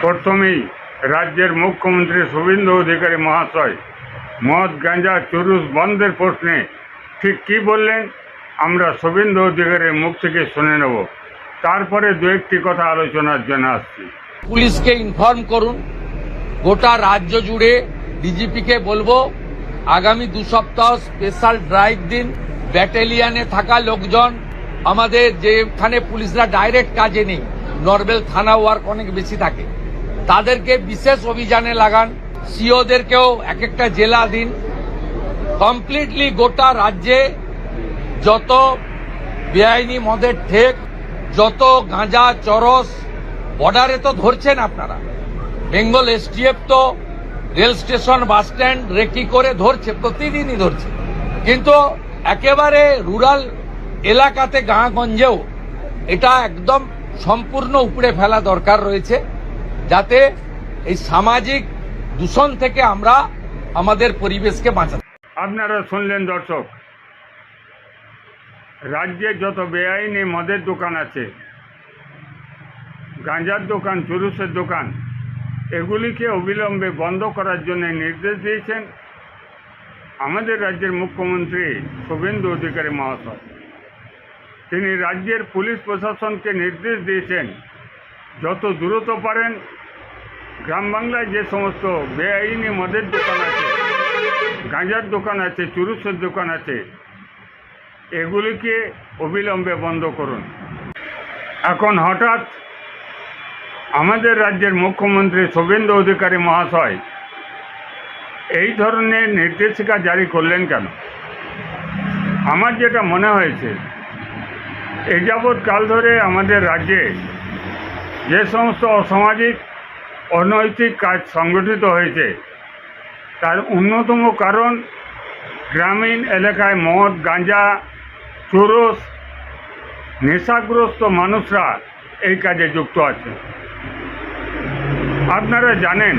প্রথমেই রাজ্যের মুখ্যমন্ত্রী শুভেন্দু অধিকারী মহাশয় মদ গাঁজা চুরুস বন্ধের প্রশ্নে ঠিক কী বললেন আমরা শুভেন্দু অধিকারীর মুখ থেকে শুনে নেব। তারপরে দু একটি কথা আলোচনার জন্য আসছি। পুলিশকে ইনফর্ম করুন, গোটা রাজ্য জুড়ে ডিজিপিকে বলবো আগামী 2 সপ্তাহ স্পেশাল ড্রাইভ দিন। ব্যাটালিয়ানে থাকা লোকজন, আমাদের যেখানে পুলিশরা ডাইরেক্ট কাজে নেই, নর্মাল থানা ওয়ার্ক অনেক বেশি থাকে, তাদেরকে বিশেষ অভিযানে লাগান। সিওদেরকেও এক একটা জেলা দিন। কমপ্লিটলি গোটা রাজ্যে যত বেআইনি মদের ঠেক, যত গাঁজা চরস, বর্ডারে তো ধরছেন আপনারা, বেঙ্গল এসটিএফ তো rail station bus stand recce করে ধরছে, প্রতিদিনই ধরছে। কিন্তু একেবারে রুরাল এলাকাতে গাঁগঞ্জেও এটা একদম সম্পূর্ণ উপড়ে ফেলা দরকার রয়েছে, যাতে এই সামাজিক দূষণ থেকে আমরা আমাদের পরিবেশকে বাঁচাতে। আপনারা শুনলেন দর্শক, রাজ্যে যত বেআইনি মদের দোকান আছে, গাঁজার দোকান, চুরুসের দোকান, এগুলিকে অবিলম্বে বন্ধ করার জন্য নির্দেশ দিয়েছেন আমাদের রাজ্যের মুখ্যমন্ত্রী শুভেন্দু অধিকারী মহাশয়। তিনি রাজ্যের পুলিশ প্রশাসনকে নির্দেশ দিয়েছেন যত দ্রুত পারেন গ্রাম বাংলায় যে সমস্ত বেআইনি মদের দোকান আছে, গাঁজার দোকান আছে, চুরুসের দোকান আছে, এগুলিকে অবিলম্বে বন্ধ করুন। এখন হঠাৎ আমাদের রাজ্যের মুখ্যমন্ত্রী শুভেন্দু অধিকারী মহাশয় এই ধরনের নির্দেশিকা জারি করলেন কেন? আমার যেটা মনে হয়েছে, এই যাবৎ কাল ধরে আমাদের রাজ্যে যে সমস্ত অসামাজিক অনৈতিক কাজ সংগঠিত হয়েছে, তার অন্যতম কারণ গ্রামীণ এলাকায় মদ গাঁজা চুরুস, নেশাগ্রস্ত মানুষরা এই কাজে যুক্ত আছে। আপনারা জানেন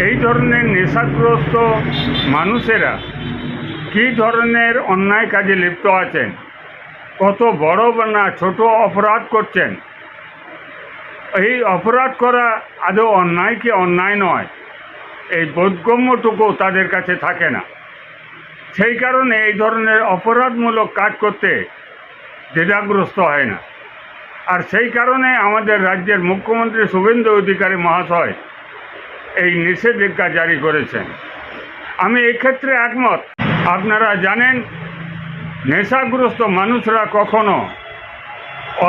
এই ধরনের নেশাগ্রস্ত মানুষেরা কী ধরনের অন্যায় কাজে লিপ্ত আছেন, কত বড় না ছোট অপরাধ করছেন। এই অপরাধ করা আদৌ অন্যায় কি অন্যায় নয়, এই বোধগম্যটুকু তাদের কাছে থাকে না। সেই কারণে এই ধরনের অপরাধমূলক কাজ করতে দ্বিধাগ্রস্ত হয় না। আর সেই কারণে আমাদের রাজ্যের মুখ্যমন্ত্রী শুভেন্দু অধিকারী মহাশয় এই নিষেধাজ্ঞা জারি করেছেন। আমি এক্ষেত্রে একমত। আপনারা জানেন নেশাগ্রস্ত মানুষরা কখনো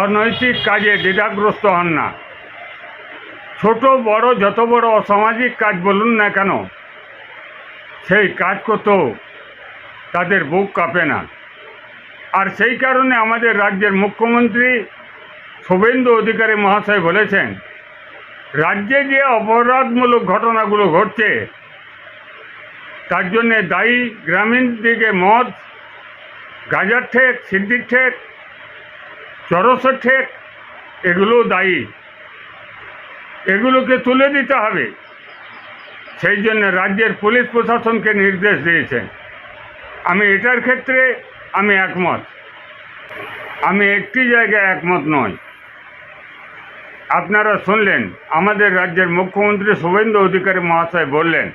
অনৈতিক কাজে দ্বিধাগ্রস্ত হন না। ছোট বড় যত বড় অসামাজিক কাজ বলুন না কেন, সেই কাজ করতেও তাদের বুক কাঁপে না। আর সেই কারণে আমাদের রাজ্যের মুখ্যমন্ত্রী শুভেন্দু অধিকারী মহাশয় বলেছেন, রাজ্যে যে অপরাধমূলক ঘটনাগুলো ঘটছে তার জন্যে দায়ী গ্রামীণ দিকে মদ গাঁজার ঠেক, সিদ্ধির ঠেক, চরসের ঠেক, এগুলোও দায়ী। এগুলোকে তুলে দিতে হবে। সেই জন্য রাজ্যের পুলিশ প্রশাসনকে নির্দেশ দিয়েছেন। আমি এটার ক্ষেত্রে আমি একমত। আমি একটি জায়গায় একমত নই। আপনারা শুনলেন আমাদের রাজ্যের মুখ্যমন্ত্রী শুভেন্দু অধিকারী মহাশয় বললেন,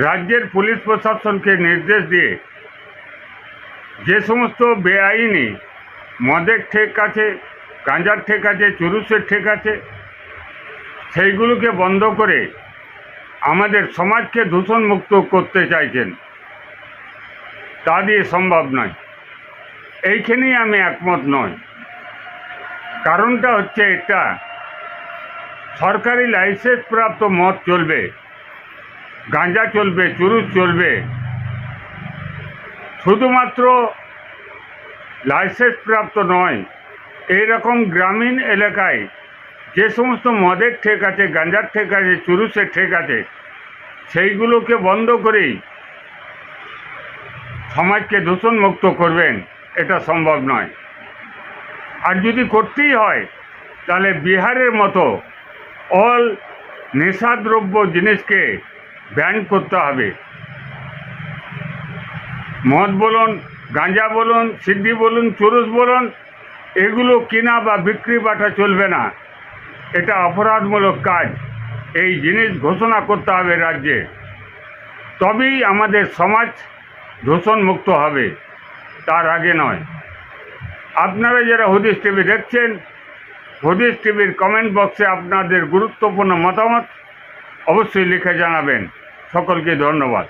রাজ্যের পুলিশ প্রশাসনকে নির্দেশ দিয়ে যে সমস্ত বেআইনি মদের ঠেক আছে, গাঁজার ঠেক আছে, চুরুসের ঠেক আছে, সেইগুলোকে বন্ধ করে আমাদের সমাজকে দূষণমুক্ত করতে চাইছেন। তা দিয়ে সম্ভব নয়। এইখানেই আমি একমত নই। কারণটা হচ্ছে এটা, সরকারি লাইসেন্স প্রাপ্ত মদ চলবে, গাঁজা চলবে, চুরুস চলবে। শুধুমাত্র লাইসেন্স প্রাপ্ত নয়, এইরকম গ্রামীণ এলাকায় যে সমস্ত মদের ঠেক আছে, গাঁজার ঠেক আছে, চুরুসের ঠেক আছে, সেইগুলোকে বন্ধ করেই সমাজকে দূষণমুক্ত করবেন, এটা সম্ভব নয়। আর যদি করতেই হয় তাহলে বিহারের মতো অল নেশাদ্রব্য জিনিসকে ব্যান করতে হবে। মদ বলুন, গাঁজা বলুন, সিদ্ধি বলুন, চুরুস বলুন, এগুলো কেনা বা বিক্রি বাটা চলবে না, এটা অপরাধমূলক কাজ। এই জিনিস ঘোষণা করতে হবে রাজ্যে, তবেই আমাদের সমাজ দূষণমুক্ত হবে, তার আগে নয়। আপনারা যারা হদিস টিভি দেখছেন, হদিস টিভির কমেন্ট বক্সে আপনাদের গুরুত্বপূর্ণ মতামত অবশ্যই লিখে জানাবেন। সকলকে ধন্যবাদ।